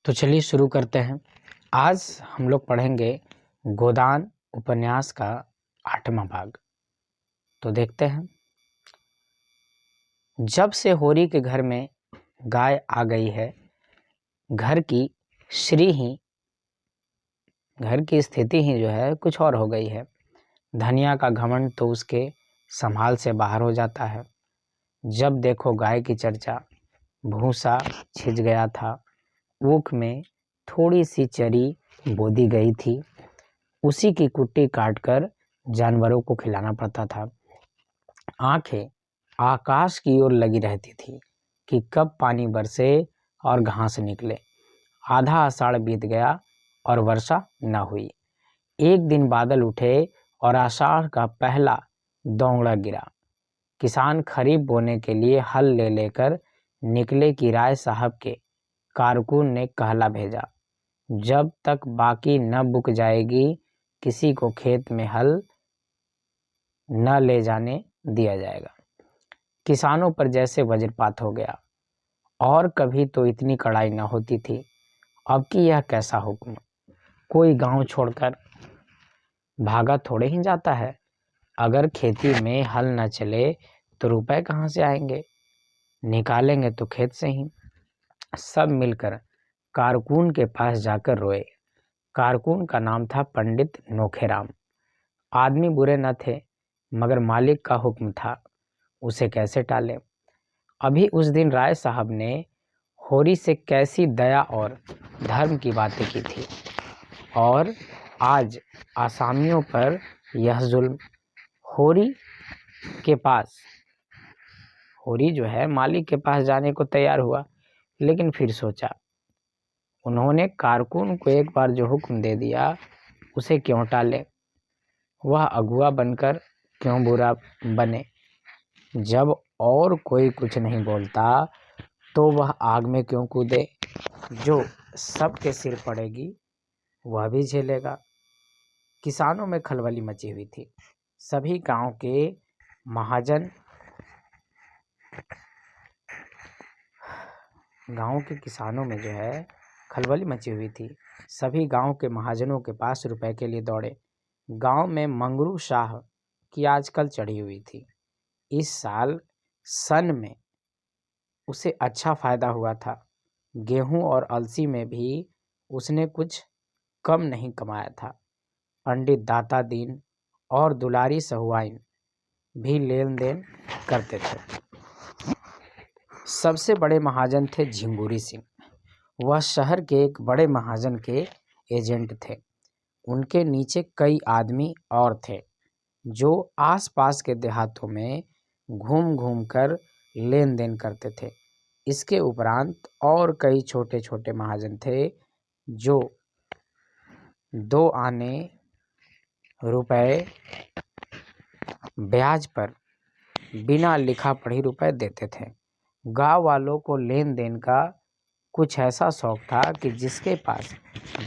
तो चलिए शुरू करते हैं। आज हम लोग पढ़ेंगे गोदान उपन्यास का 8वां भाग। तो देखते हैं। जब से होरी के घर में गाय आ गई है, घर की स्थिति ही जो है कुछ और हो गई है। धनिया का घमंड तो उसके संभाल से बाहर हो जाता है। जब देखो गाय की चर्चा। भूसा छिज गया था, ऊख में थोड़ी सी चरी बोदी गई थी, उसी की कुट्टी काटकर जानवरों को खिलाना पड़ता था। आंखें आकाश की ओर लगी रहती थी कि कब पानी बरसे और घास निकले। आधा आषाढ़ बीत गया और वर्षा न हुई। एक दिन बादल उठे और आषाढ़ का पहला दोंगड़ा गिरा। किसान खरीफ बोने के लिए हल ले लेकर निकले कि राय साहब के कारकुन ने कहला भेजा, जब तक बाकी न बुक जाएगी किसी को खेत में हल न ले जाने दिया जाएगा। किसानों पर जैसे वज्रपात हो गया। और कभी तो इतनी कड़ाई न होती थी, अब की यह कैसा हुक्म। कोई गांव छोड़कर भागा थोड़े ही जाता है। अगर खेती में हल न चले तो रुपए कहाँ से आएंगे? निकालेंगे तो खेत से ही। सब मिलकर कारकुन के पास जाकर रोए। कारकुन का नाम था पंडित नोखेराम। आदमी बुरे न थे, मगर मालिक का हुक्म था, उसे कैसे टाले। अभी उस दिन राय साहब ने होरी से कैसी दया और धर्म की बातें की थी, और आज आसामियों पर यह जुल्म। होरी जो है मालिक के पास जाने को तैयार हुआ, लेकिन फिर सोचा, उन्होंने कारकुन को एक बार जो हुक्म दे दिया उसे क्यों टाले। वह अगुआ बनकर क्यों बुरा बने। जब और कोई कुछ नहीं बोलता तो वह आग में क्यों कूदे। जो सबके सिर पड़ेगी वह भी झेलेगा। किसानों में खलबली मची हुई थी। सभी गांव के महाजन किसानों में जो है खलबली मची हुई थी। सभी गांव के महाजनों के पास रुपए के लिए दौड़े। गांव में मंगरू शाह की आजकल चढ़ी हुई थी। इस साल सन में उसे अच्छा फायदा हुआ था। गेहूं और अलसी में भी उसने कुछ कम नहीं कमाया था। पंडित दाता दीन और दुलारी सहुआइन भी लेन देन करते थे। सबसे बड़े महाजन थे झिंगुरी सिंह। वह शहर के एक बड़े महाजन के एजेंट थे। उनके नीचे कई आदमी और थे जो आसपास के देहातों में घूम घूम कर लेन देन करते थे। इसके उपरांत और कई छोटे छोटे महाजन थे जो 2 आने रुपए ब्याज पर बिना लिखा पढ़ी रुपए देते थे। गांव वालों को लेन देन का कुछ ऐसा शौक था कि जिसके पास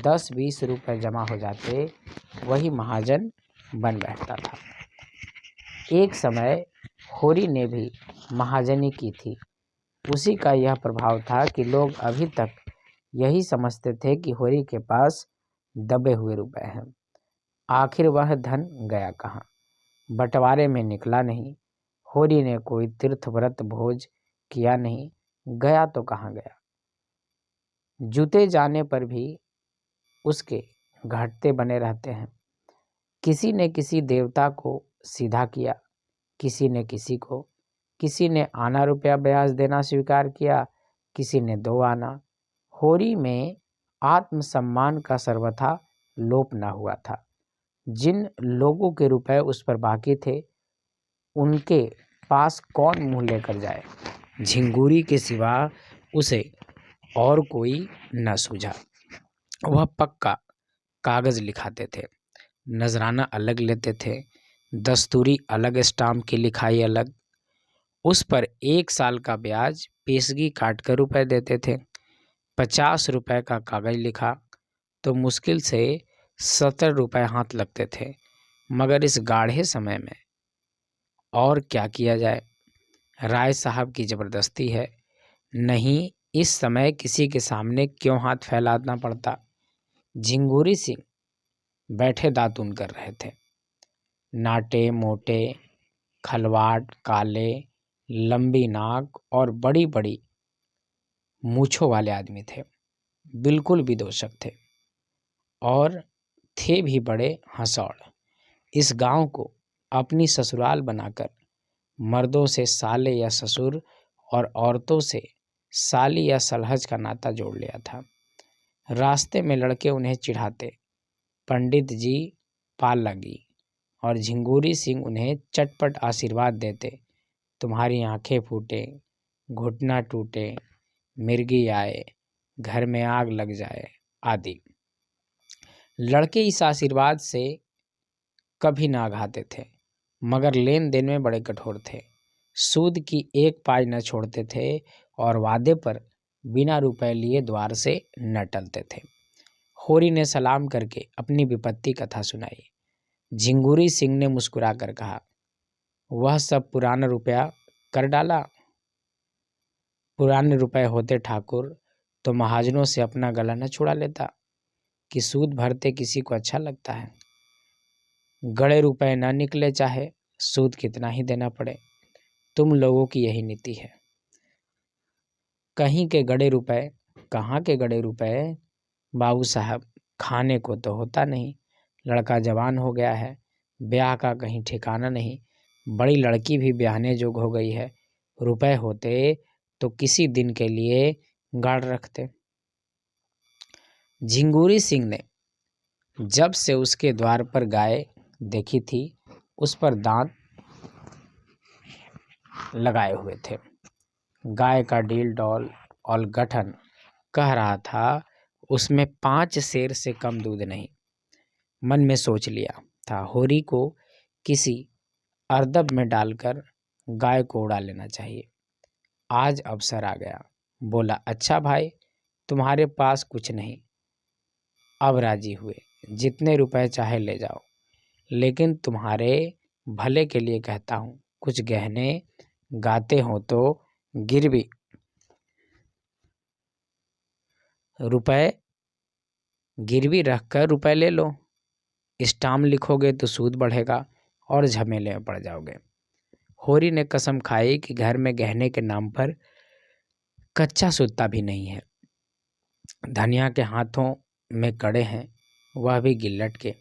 10-20 रुपए जमा हो जाते वही महाजन बन बैठता था। एक समय होरी ने भी महाजनी की थी। उसी का यह प्रभाव था कि लोग अभी तक यही समझते थे कि होरी के पास दबे हुए रुपए हैं। आखिर वह धन गया कहाँ? बंटवारे में निकला नहीं। होरी ने कोई तीर्थ व्रत भोज किया नहीं, गया तो कहाँ गया। जूते जाने पर भी उसके घटते बने रहते हैं। किसी ने किसी देवता को सीधा किया, किसी ने किसी को। किसी ने आना रुपया ब्याज देना स्वीकार किया, किसी ने 2 आना। होरी में आत्मसम्मान का सर्वथा लोप न हुआ था। जिन लोगों के रुपए उस पर बाकी थे उनके पास कौन मुंह लेकर जाए। झिंगुरी के सिवा उसे और कोई न सूझा। वह पक्का कागज लिखाते थे, नजराना अलग लेते थे, दस्तूरी अलग, स्टाम्प की लिखाई अलग। उस पर 1 साल का ब्याज पेशगी काट कर रुपए देते थे। 50 रुपए का कागज लिखा तो मुश्किल से 70 रुपए हाथ लगते थे। मगर इस गाढ़े समय में और क्या किया जाए। राय साहब की ज़बरदस्ती है, नहीं इस समय किसी के सामने क्यों हाथ फैलाना पड़ता। झिंगुरी सिंह बैठे दातून कर रहे थे। नाटे मोटे, खलवाट, काले, लंबी नाक और बड़ी बड़ी मूछों वाले आदमी थे। बिल्कुल विदूषक थे और थे भी बड़े हंसौड़। इस गांव को अपनी ससुराल बनाकर मर्दों से साले या ससुर और औरतों से साली या सलहज का नाता जोड़ लिया था। रास्ते में लड़के उन्हें चिढ़ाते, पंडित जी पाल लगी, और झिंगुरी सिंह उन्हें चटपट आशीर्वाद देते, तुम्हारी आंखें फूटे, घुटना टूटे, मिर्गी आए, घर में आग लग जाए आदि। लड़के इस आशीर्वाद से कभी ना घाते थे, मगर लेन देन में बड़े कठोर थे। सूद की एक पाई न छोड़ते थे और वादे पर बिना रुपए लिए द्वार से न टलते थे। होरी ने सलाम करके अपनी विपत्ति कथा सुनाई। झिंगुरी सिंह ने मुस्कुरा कर कहा, वह सब पुराना रुपया कर डाला। पुराने रुपए होते ठाकुर तो महाजनों से अपना गला न छुड़ा लेता, कि सूद भरते किसी को अच्छा लगता है। गड़े रुपए न निकले चाहे सूद कितना ही देना पड़े, तुम लोगों की यही नीति है। कहीं के गड़े रुपए, कहाँ के गड़े रुपए बाबू साहब, खाने को तो होता नहीं। लड़का जवान हो गया है, ब्याह का कहीं ठिकाना नहीं, बड़ी लड़की भी ब्याहने जोग हो गई है। रुपए होते तो किसी दिन के लिए गाड़ रखते। झिंगुरी सिंह ने जब से उसके द्वार पर गाय देखी थी, उस पर दांत लगाए हुए थे। गाय का डील डौल और गठन कह रहा था उसमें 5 सेर से कम दूध नहीं। मन में सोच लिया था होरी को किसी अर्दब में डालकर गाय को उड़ा लेना चाहिए। आज अवसर आ गया। बोला, अच्छा भाई, तुम्हारे पास कुछ नहीं। अब राजी हुए, जितने रुपए चाहे ले जाओ, लेकिन तुम्हारे भले के लिए कहता हूँ, कुछ गहने गाते हो तो गिरवी रुपए गिरवी रखकर रुपए ले लो। स्टाम्प लिखोगे तो सूद बढ़ेगा और झमेले में पड़ जाओगे। होरी ने कसम खाई कि घर में गहने के नाम पर कच्चा सूता भी नहीं है। धनिया के हाथों में कड़े हैं, वह भी गिल्लट के।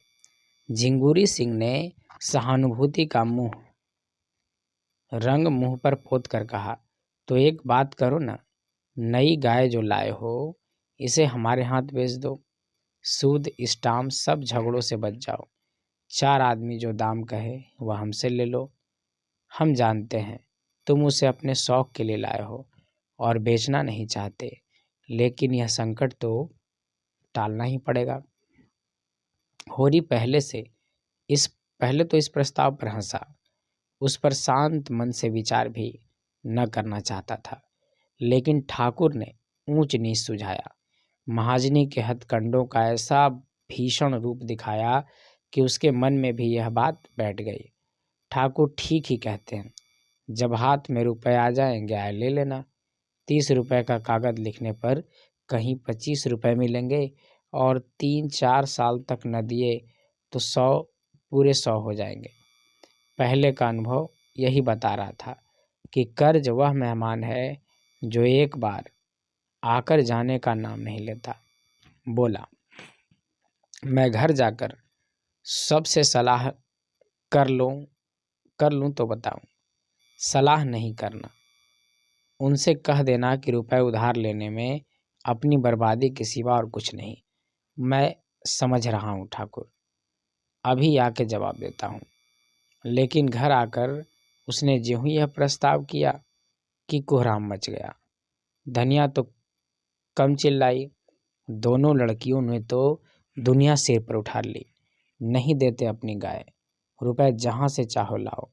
झिंगुरी सिंह ने सहानुभूति का रंग मुंह पर पोत कर कहा, तो एक बात करो ना, नई गाय जो लाए हो इसे हमारे हाथ बेच दो। सूद स्टाम्प सब झगड़ों से बच जाओ। 4 आदमी जो दाम कहे वह हमसे ले लो। हम जानते हैं तुम उसे अपने शौक के लिए लाए हो और बेचना नहीं चाहते, लेकिन यह संकट तो टालना ही पड़ेगा। होरी पहले तो इस प्रस्ताव पर हंसा, उस पर शांत मन से विचार भी न करना चाहता था, लेकिन ठाकुर ने ऊंच नीच सुझाया। महाजनी के हथकंडों का ऐसा भीषण रूप दिखाया कि उसके मन में भी यह बात बैठ गई। ठाकुर ठीक ही कहते हैं, जब हाथ में रुपए आ जाएंगे आए ले लेना। 30 रुपए का कागज लिखने पर कहीं 25 रुपए मिलेंगे और 3-4 साल तक न दिए तो 100 पूरे 100 हो जाएंगे। पहले का अनुभव यही बता रहा था कि कर्ज वह मेहमान है जो एक बार आकर जाने का नाम नहीं लेता। बोला, मैं घर जाकर सबसे सलाह कर लूं तो बताऊं। सलाह नहीं करना, उनसे कह देना कि रुपए उधार लेने में अपनी बर्बादी के सिवा और कुछ नहीं। मैं समझ रहा हूं ठाकुर, अभी आके जवाब देता हूं। लेकिन घर आकर उसने ज्यों ही यह प्रस्ताव किया कि कोहराम मच गया। धनिया तो कम चिल्लाई, दोनों लड़कियों ने तो दुनिया सिर पर उठा ली। नहीं देते अपनी गाय, रुपए जहां से चाहो लाओ।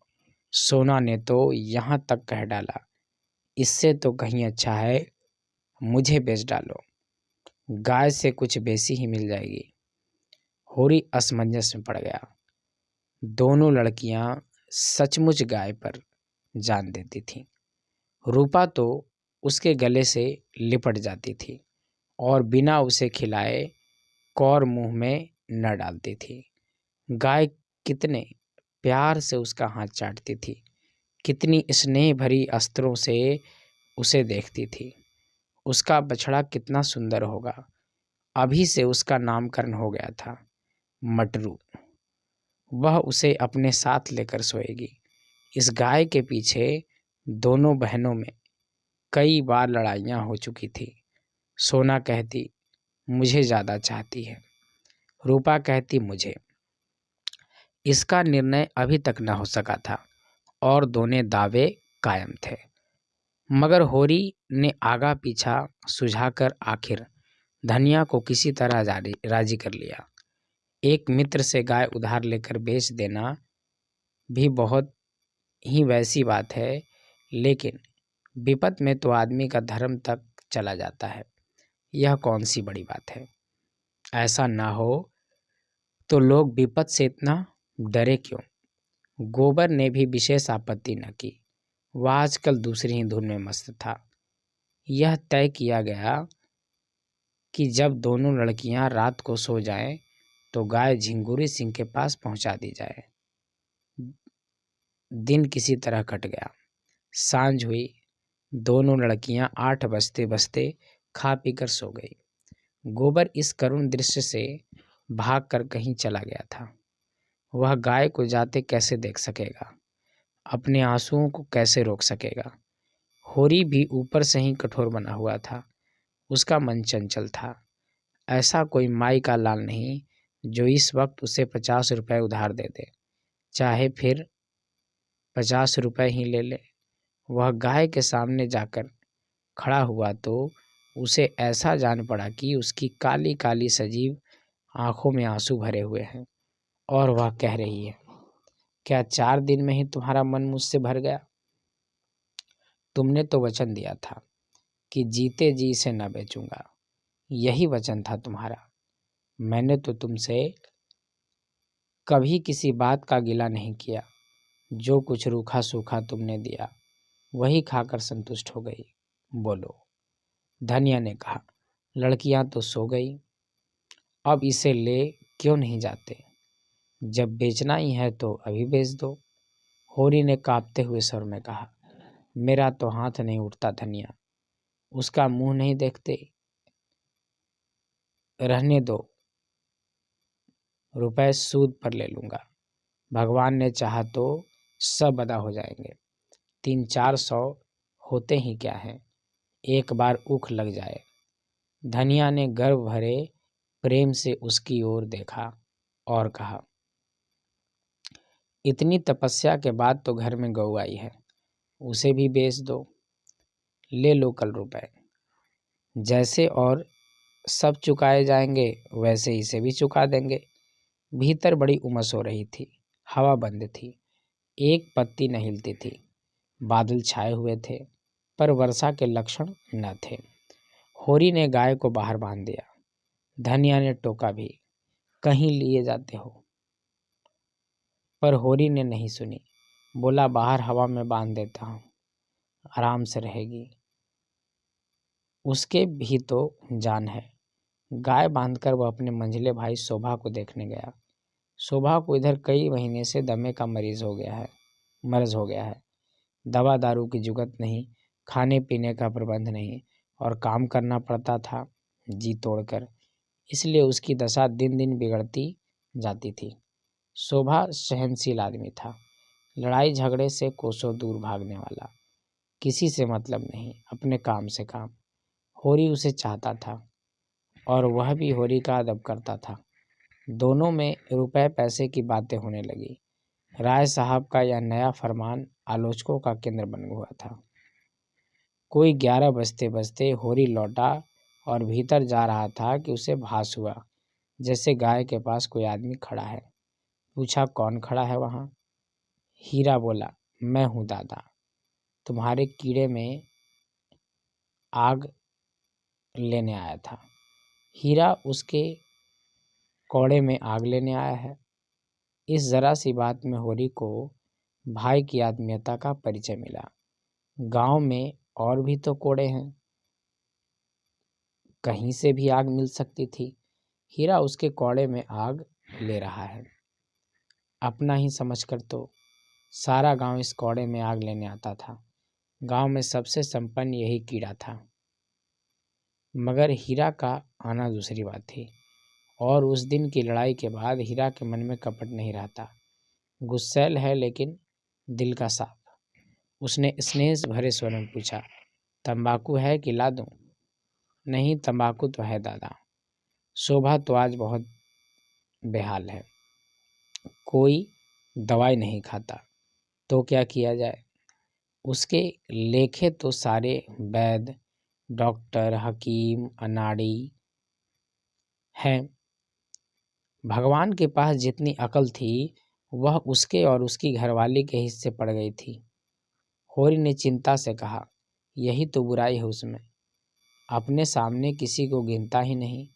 सोना ने तो यहाँ तक कह डाला, इससे तो कहीं अच्छा है मुझे बेच डालो, गाय से कुछ बेसी ही मिल जाएगी। होरी असमंजस में पड़ गया। दोनों लड़कियां सचमुच गाय पर जान देती थीं। रूपा तो उसके गले से लिपट जाती थी और बिना उसे खिलाए कौर मुंह में न डालती थी। गाय कितने प्यार से उसका हाथ चाटती थी, कितनी स्नेह भरी अस्त्रों से उसे देखती थी। उसका बछड़ा कितना सुंदर होगा। अभी से उसका नामकरण हो गया था, मटरू। वह उसे अपने साथ लेकर सोएगी। इस गाय के पीछे दोनों बहनों में कई बार लड़ाइयाँ हो चुकी थी। सोना कहती मुझे ज़्यादा चाहती है, रूपा कहती मुझे। इसका निर्णय अभी तक न हो सका था और दोनों दावे कायम थे। मगर होरी ने आगा पीछा सुझाकर आखिर धनिया को किसी तरह राजी कर लिया। एक मित्र से गाय उधार लेकर बेच देना भी बहुत ही वैसी बात है, लेकिन विपत में तो आदमी का धर्म तक चला जाता है। यह कौन सी बड़ी बात है। ऐसा ना हो तो लोग विपत से इतना डरे क्यों। गोबर ने भी विशेष आपत्ति न की। वह आजकल दूसरी ही धुन में मस्त था। यह तय किया गया कि जब दोनों लड़कियां रात को सो जाएं तो गाय झिंगुरी सिंह के पास पहुंचा दी जाए। दिन किसी तरह कट गया। सांझ हुई। दोनों लड़कियां 8 बजते बजते खा पीकर सो गई। गोबर इस करुण दृश्य से भागकर कहीं चला गया था। वह गाय को जाते कैसे देख सकेगा, अपने आंसुओं को कैसे रोक सकेगा। होरी भी ऊपर से ही कठोर बना हुआ था। उसका मन चंचल था। ऐसा कोई माई का लाल नहीं जो इस वक्त उसे 50 रुपए उधार दे दे, चाहे फिर 50 रुपए ही ले ले। वह गाय के सामने जाकर खड़ा हुआ तो उसे ऐसा जान पड़ा कि उसकी काली काली सजीव आंखों में आंसू भरे हुए हैं और वह कह रही है, क्या 4 दिन में ही तुम्हारा मन मुझसे भर गया। तुमने तो वचन दिया था कि जीते जी इसे न बेचूंगा। यही वचन था तुम्हारा। मैंने तो तुमसे कभी किसी बात का गिला नहीं किया। जो कुछ रूखा सूखा तुमने दिया वही खाकर संतुष्ट हो गई। बोलो। धनिया ने कहा, लड़कियां तो सो गई, अब इसे ले क्यों नहीं जाते। जब बेचना ही है तो अभी बेच दो। होरी ने कांपते हुए स्वर में कहा, मेरा तो हाथ नहीं उठता धनिया। उसका मुंह नहीं देखते। रहने दो, रुपए सूद पर ले लूंगा। भगवान ने चाहा तो सब अदा हो जाएंगे। 300-400 होते ही क्या है, एक बार उख लग जाए। धनिया ने गर्व भरे प्रेम से उसकी ओर देखा और कहा, इतनी तपस्या के बाद तो घर में गऊ आई है, उसे भी बेच दो। ले लो कल रुपए। जैसे और सब चुकाए जाएंगे वैसे इसे भी चुका देंगे। भीतर बड़ी उमस हो रही थी। हवा बंद थी। एक पत्ती न हिलती थी। बादल छाए हुए थे पर वर्षा के लक्षण न थे। होरी ने गाय को बाहर बांध दिया। धनिया ने टोका भी, कहीं लिए जाते हो। पर होरी ने नहीं सुनी। बोला, बाहर हवा में बांध देता हूँ, आराम से रहेगी। उसके भी तो जान है। गाय बांधकर वह अपने मंझले भाई शोभा को देखने गया। शोभा को इधर कई महीने से दमे का मर्ज हो गया है। दवा दारू की जुगत नहीं, खाने पीने का प्रबंध नहीं और काम करना पड़ता था जी तोड़कर। इसलिए उसकी दशा दिन दिन बिगड़ती जाती थी। शोभा सहनशील आदमी था, लड़ाई झगड़े से कोसों दूर भागने वाला, किसी से मतलब नहीं, अपने काम से काम। होरी उसे चाहता था और वह भी होरी का अदब करता था। दोनों में रुपए पैसे की बातें होने लगी। राय साहब का यह नया फरमान आलोचकों का केंद्र बन हुआ था। कोई 11 बजते बजते होरी लौटा और भीतर जा रहा था कि उसे भास हुआ जैसे गाय के पास कोई आदमी खड़ा है। पूछा, कौन खड़ा है वहाँ। हीरा बोला, मैं हूँ दादा, तुम्हारे कीड़े में आग लेने आया था। हीरा उसके कौड़े में आग लेने आया है। इस जरा सी बात में होरी को भाई की आत्मीयता का परिचय मिला। गांव में और भी तो कोड़े हैं, कहीं से भी आग मिल सकती थी। हीरा उसके कौड़े में आग ले रहा है। अपना ही समझकर तो सारा गांव इस कौड़े में आग लेने आता था। गांव में सबसे संपन्न यही कीड़ा था। मगर हीरा का आना दूसरी बात थी। और उस दिन की लड़ाई के बाद हीरा के मन में कपट नहीं रहता। गुस्सैल है लेकिन दिल का साफ। उसने स्नेह भरे स्वर में पूछा, तंबाकू है कि ला दूं? नहीं, तंबाकू तो है दादा। शोभा तो आज बहुत बेहाल है, कोई दवाई नहीं खाता। तो क्या किया जाए? उसके लेखे तो सारे वैद्य, डॉक्टर, हकीम, अनाड़ी हैं। भगवान के पास जितनी अकल थी वह उसके और उसकी घरवाली के हिस्से पड़ गई थी। होरी ने चिंता से कहा, यही तो बुराई है उसमें, अपने सामने किसी को गिनता ही नहीं।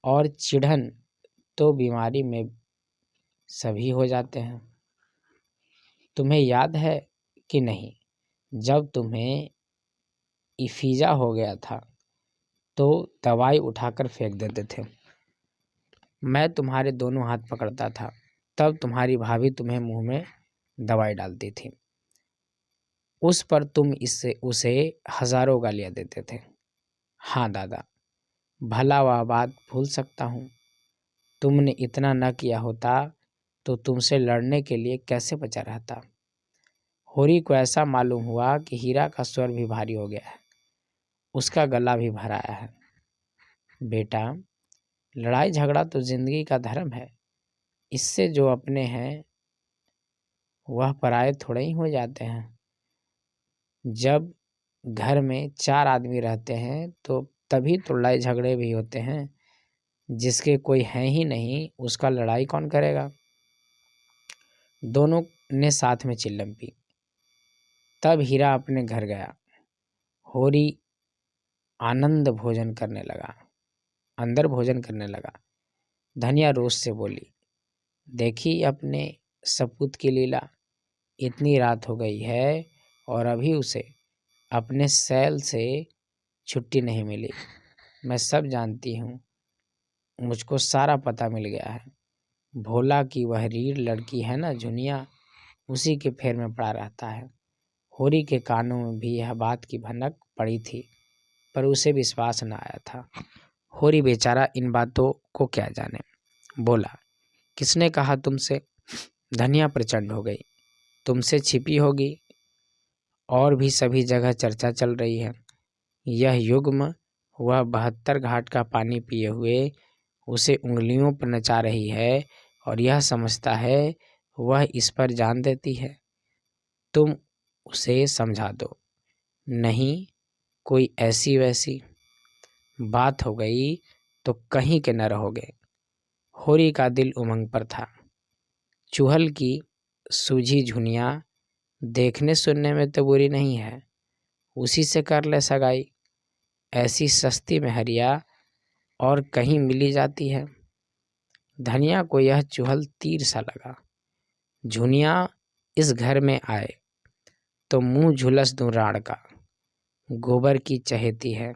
और चिढ़न तो बीमारी में सभी हो जाते हैं। तुम्हें याद है कि नहीं, जब तुम्हें इफीजा हो गया था तो दवाई उठाकर फेंक देते थे। मैं तुम्हारे दोनों हाथ पकड़ता था, तब तुम्हारी भाभी तुम्हें मुंह में दवाई डालती थी। उस पर तुम इससे उसे हजारों गालियां देते थे। हाँ दादा, भला वह बात भूल सकता हूँ। तुमने इतना न किया होता तो तुमसे लड़ने के लिए कैसे बचा रहता। होरी को ऐसा मालूम हुआ कि हीरा का स्वर भी भारी हो गया है, उसका गला भी भर आया है। बेटा, लड़ाई झगड़ा तो जिंदगी का धर्म है, इससे जो अपने हैं वह पराये थोड़े ही हो जाते हैं। जब घर में 4 आदमी रहते हैं तो तभी तो लड़ाई झगड़े भी होते हैं। जिसके कोई है ही नहीं उसका लड़ाई कौन करेगा। दोनों ने साथ में चिल्लम पी। तब हीरा अपने घर गया। होरी आनंद भोजन करने लगा, अंदर भोजन करने लगा। धनिया रोष से बोली, देखी अपने सपूत की लीला, इतनी रात हो गई है और अभी उसे अपने सैल से छुट्टी नहीं मिली। मैं सब जानती हूँ, मुझको सारा पता मिल गया है। भोला की वह रीढ़ लड़की है ना झुनिया, उसी के फेर में पड़ा रहता है। होरी के कानों में भी यह बात की भनक पड़ी थी, पर उसे विश्वास न आया था। होरी बेचारा इन बातों को क्या जाने। बोला, किसने कहा तुमसे? धनिया प्रचंड हो गई। तुमसे छिपी होगी, और भी सभी जगह चर्चा चल रही है। यह युग्म वह 72 घाट का पानी पिए हुए उसे उंगलियों पर नचा रही है और यह समझता है वह इस पर जान देती है। तुम उसे समझा दो, नहीं कोई ऐसी वैसी बात हो गई तो कहीं के न रहोगे। होरी का दिल उमंग पर था। चूहल की सूझी झुनिया देखने सुनने में तो बुरी नहीं है, उसी से कर ले सगाई। ऐसी सस्ती मेहरिया और कहीं मिली जाती है। धनिया को यह चुहल तीर सा लगा। झुनिया इस घर में आए तो मुंह झुलस दूं राड़ का। गोबर की चहेती है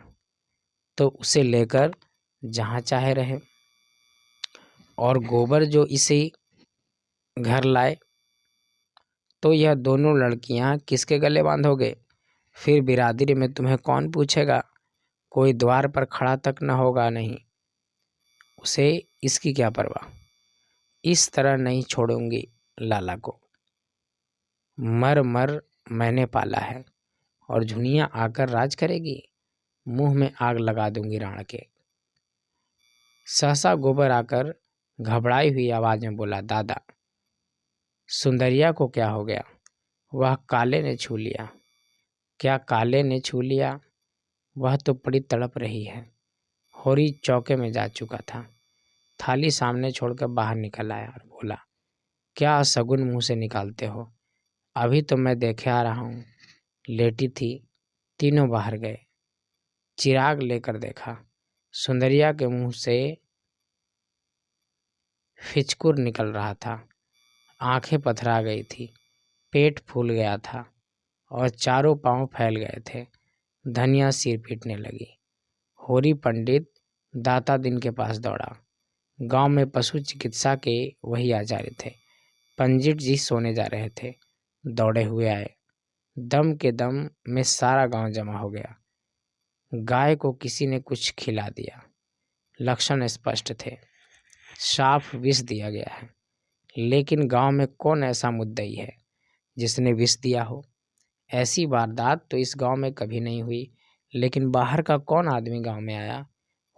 तो उसे लेकर जहाँ चाहे रहे, और गोबर जो इसे घर लाए तो यह दोनों लड़कियां किसके गले बांधोगे? फिर बिरादरी में तुम्हें कौन पूछेगा? कोई द्वार पर खड़ा तक न होगा। नहीं, उसे इसकी क्या परवाह। इस तरह नहीं छोड़ूंगी लाला को। मर मर मैंने पाला है और झुनिया आकर राज करेगी। मुंह में आग लगा दूंगी राण के। सहसा गोबर आकर घबराई हुई आवाज में बोला, दादा, सुंदरिया को क्या हो गया? वह काले ने छू लिया। क्या काले ने छू लिया? वह तो बड़ी तड़प रही है। होरी चौके में जा चुका था। थाली सामने छोड़कर बाहर निकल आया और बोला, क्या सगुन मुंह से निकालते हो? अभी तो मैं देखे आ रहा हूँ। लेटी थी, तीनों बाहर गए। चिराग लेकर देखा, सुंदरिया के मुंह से फिचकुर निकल रहा था। आंखें पथरा गई थी, पेट फूल गया था और चारों पांव फैल गए थे। धनिया सिर पीटने लगी। होरी पंडित दाता दिन के पास दौड़ा। गांव में पशु चिकित्सा के वही आचार्य थे। पंडित जी सोने जा रहे थे, दौड़े हुए आए। दम के दम में सारा गांव जमा हो गया। गाय को किसी ने कुछ खिला दिया। लक्षण स्पष्ट थे, साफ विष दिया गया है। लेकिन गांव में कौन ऐसा मुद्दई है जिसने विष दिया हो? ऐसी वारदात तो इस गांव में कभी नहीं हुई। लेकिन बाहर का कौन आदमी गांव में आया?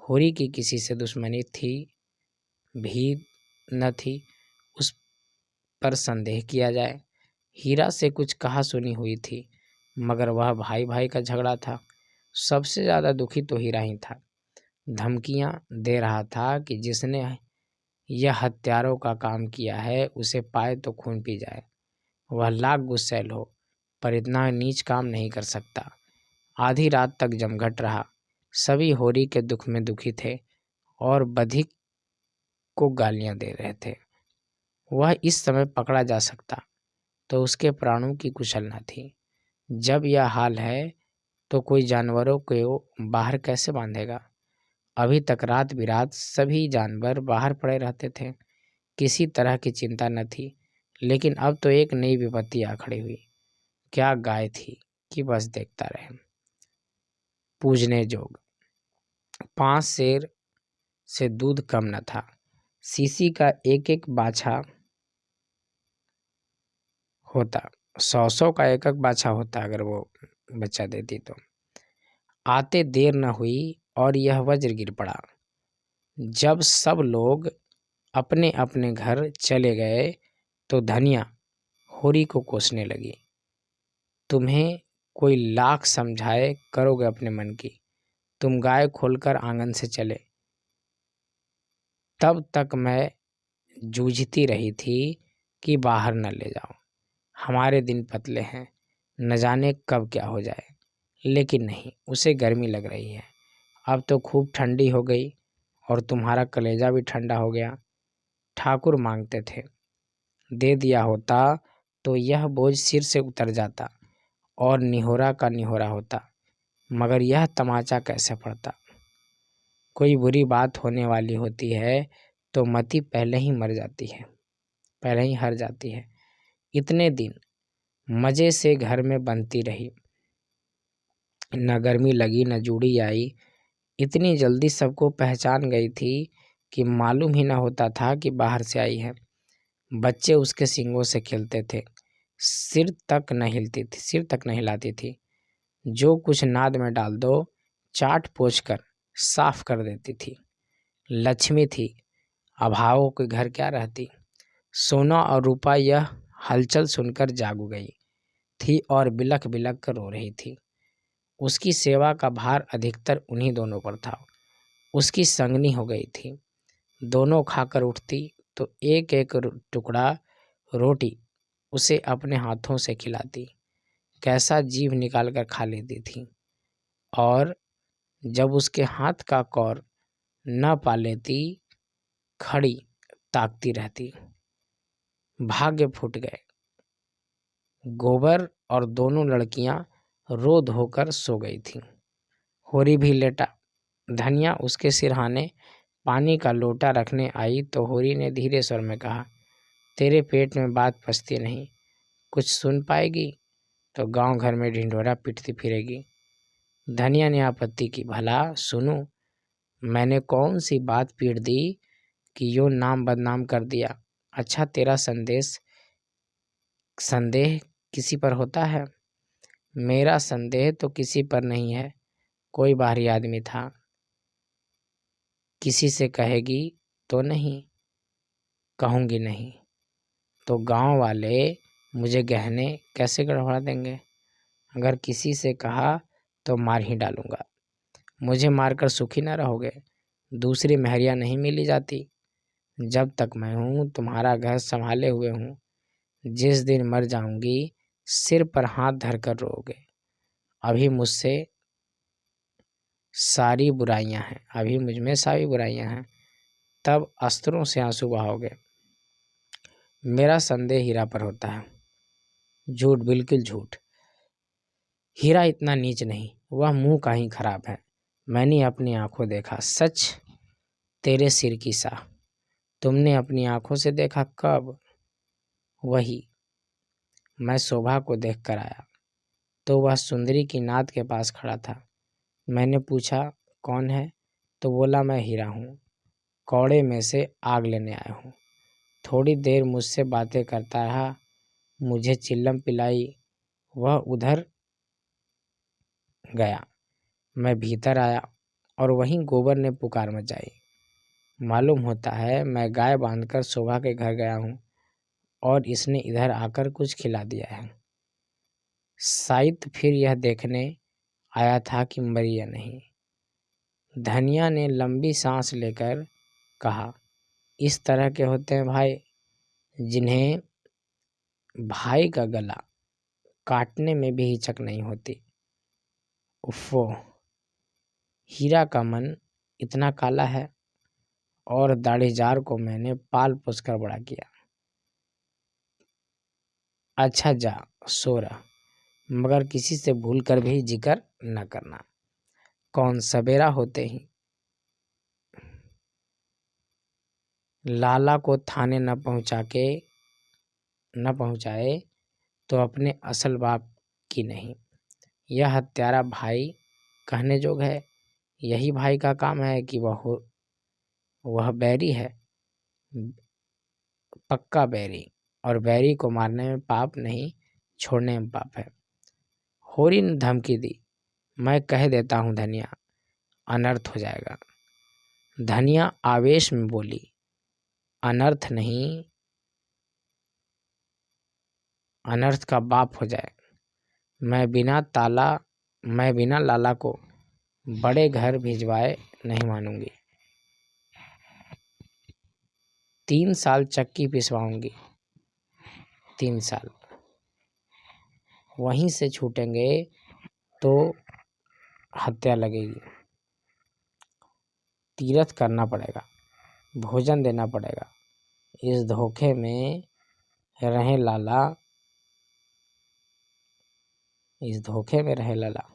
होरी की किसी से दुश्मनी थी भी न थी, उस पर संदेह किया जाए। हीरा से कुछ कहा सुनी हुई थी, मगर वह भाई भाई का झगड़ा था। सबसे ज़्यादा दुखी तो हीरा ही था। धमकियां दे रहा था कि जिसने यह हत्यारों का काम किया है उसे पाए तो खून पी जाए। वह लाख गुस्सैल हो, पर इतना नीच काम नहीं कर सकता। आधी रात तक जमघट रहा। सभी होरी के दुख में दुखी थे और बधिक को गालियां दे रहे थे। वह इस समय पकड़ा जा सकता तो उसके प्राणों की कुशल न थी। जब यह हाल है तो कोई जानवरों को बाहर कैसे बांधेगा? अभी तक रात बिरात सभी जानवर बाहर पड़े रहते थे, किसी तरह की चिंता न थी। लेकिन अब तो एक नई विपत्ति आ खड़ी हुई। क्या गाय थी कि बस देखता रहे। पूजने जोग 5 सेर से दूध कम न था। सीसी का एक एक बाछा होता, 100 का एक एक बाछा होता अगर वो बच्चा देती तो। आते देर न हुई और यह वज्र गिर पड़ा। जब सब लोग अपने अपने घर चले गए तो धनिया होरी को कोसने लगी। तुम्हें कोई लाख समझाए करोगे अपने मन की। तुम गाय खोलकर आंगन से चले। तब तक मैं जूझती रही थी कि बाहर न ले जाओ। हमारे दिन पतले हैं, न जाने कब क्या हो जाए। लेकिन नहीं, उसे गर्मी लग रही है। अब तो खूब ठंडी हो गई और तुम्हारा कलेजा भी ठंडा हो गया। ठाकुर मांगते थे, दे दिया होता तो यह बोझ सिर से उतर जाता और निहोरा का निहोरा होता, मगर यह तमाचा कैसे पड़ता। कोई बुरी बात होने वाली होती है तो मती पहले ही मर जाती है, पहले ही हार जाती है। इतने दिन मज़े से घर में बनती रही, न गर्मी लगी न जूड़ी आई। इतनी जल्दी सबको पहचान गई थी कि मालूम ही न होता था कि बाहर से आई है। बच्चे उसके सींगों से खेलते थे, सिर तक न हिलाती थी। जो कुछ नाद में डाल दो चाट पोंछ कर साफ कर देती थी। लक्ष्मी थी, अभावों के घर क्या रहती। सोना और रूपा यह हलचल सुनकर जाग गई थी और बिलख बिलख कर रो रही थी। उसकी सेवा का भार अधिकतर उन्हीं दोनों पर था। उसकी संगनी हो गई थी। दोनों खाकर उठती तो एक एक टुकड़ा रोटी उसे अपने हाथों से खिलाती, कैसा जीभ निकाल कर खा लेती थी। और जब उसके हाथ का कौर न पा लेती, खड़ी ताकती रहती। भाग्य फूट गए। गोबर और दोनों लड़कियां रो धोकर सो गई थीं। होरी भी लेटा। धनिया उसके सिरहाने पानी का लोटा रखने आई तो होरी ने धीरे स्वर में कहा, तेरे पेट में बात पचती नहीं, कुछ सुन पाएगी तो गांव घर में ढिंढोरा पीटती फिरेगी। धनिया ने आपत्ति की, भला सुनूं, मैंने कौन सी बात पीट दी कि यो नाम बदनाम कर दिया। अच्छा, तेरा संदेह किसी पर होता है? मेरा संदेह तो किसी पर नहीं है। कोई बाहरी आदमी था। किसी से कहेगी तो नहीं? कहूँगी नहीं तो गांव वाले मुझे गहने कैसे गड़वा देंगे। अगर किसी से कहा तो मार ही डालूंगा। मुझे मारकर सुखी न रहोगे। दूसरी महरिया नहीं मिली जाती। जब तक मैं हूँ तुम्हारा घर संभाले हुए हूँ। जिस दिन मर जाऊंगी सिर पर हाथ धरकर रोओगे। अभी मुझसे सारी बुराइयां हैं, अभी मुझ में सारी बुराइयां हैं। तब अस्त्रों से आंसू बहाओगे। मेरा संदेह हीरा पर होता है। झूठ, बिल्कुल झूठ। हीरा इतना नीच नहीं। वह मुंह का ही खराब है। मैंने अपनी आंखों देखा, सच तेरे सिर की साह। तुमने अपनी आंखों से देखा कब? वही, मैं शोभा को देख कर आया तो वह सुंदरी की नाद के पास खड़ा था। मैंने पूछा कौन है? तो बोला मैं हीरा हूँ, कौड़े में से आग लेने आया हूँ। थोड़ी देर मुझसे बातें करता रहा, मुझे चिल्लम पिलाई, वह उधर गया। मैं भीतर आया और वहीं गोबर ने पुकार मचाई। मालूम होता है मैं गाय बांधकर शोभा के घर गया हूँ और इसने इधर आकर कुछ खिला दिया है। शायद फिर यह देखने आया था कि मरी या नहीं। धनिया ने लंबी सांस लेकर कहा, इस तरह के होते हैं भाई जिन्हें भाई का गला काटने में भी हिचक नहीं होती। उफ़ो, हीरा का मन इतना काला है और दाढ़ीजार को मैंने पाल पोस कर बड़ा किया। अच्छा जा सो रहा, मगर किसी से भूल कर भी जिक्र न करना। कौन सवेरा होते ही लाला को थाने न पहुंचाए तो अपने असल बाप की नहीं। यह हत्यारा भाई कहने जोग है। यही भाई का काम है कि वह बैरी है, पक्का बैरी, और बैरी को मारने में पाप नहीं, छोड़ने में पाप है। होरी ने धमकी दी, मैं कह देता हूँ धनिया, अनर्थ हो जाएगा। धनिया आवेश में बोली, अनर्थ नहीं, अनर्थ का बाप हो जाए। मैं बिना लाला को बड़े घर भिजवाए नहीं मानूंगी। 3 साल चक्की पिसवाऊंगी, 3 साल। वहीं से छूटेंगे तो हत्या लगेगी। तीरथ करना पड़ेगा, भोजन देना पड़ेगा। इस धोखे में रहे लाला, इस धोखे में रहे लाला।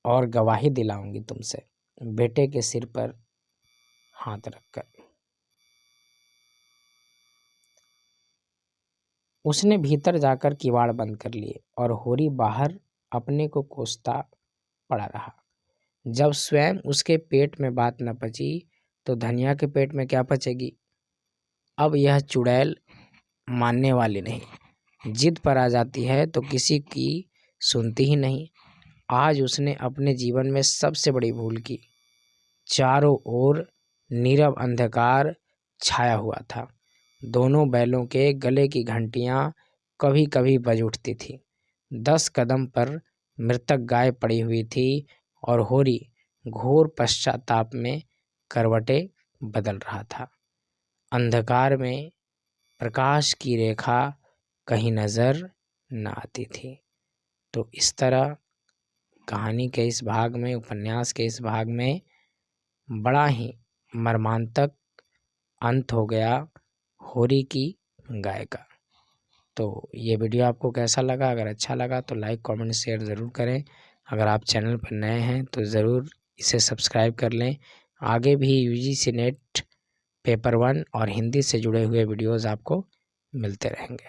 और गवाही दिलाऊंगी तुमसे, बेटे के सिर पर हाथ रखकर। उसने भीतर जाकर किवाड़ बंद कर लिए और होरी बाहर अपने को कोसता पड़ा रहा। जब स्वयं उसके पेट में बात न पची तो धनिया के पेट में क्या पचेगी। अब यह चुड़ैल मानने वाली नहीं, जिद पर आ जाती है तो किसी की सुनती ही नहीं। आज उसने अपने जीवन में सबसे बड़ी भूल की। चारों ओर नीरव अंधकार छाया हुआ था। दोनों बैलों के गले की घंटियां कभी कभी बज उठती थी। 10 कदम पर मृतक गाय पड़ी हुई थी और होरी घोर पश्चाताप में करवटें बदल रहा था। अंधकार में प्रकाश की रेखा कहीं नजर न आती थी। तो इस तरह कहानी के इस भाग में, उपन्यास के इस भाग में बड़ा ही मर्मांतक अंत हो गया होरी की गाय का। तो ये वीडियो आपको कैसा लगा? अगर अच्छा लगा तो लाइक, कमेंट, शेयर ज़रूर करें। अगर आप चैनल पर नए हैं तो ज़रूर इसे सब्सक्राइब कर लें। आगे भी यूजीसी नेट पेपर 1 और हिंदी से जुड़े हुए वीडियोज़ आपको मिलते रहेंगे।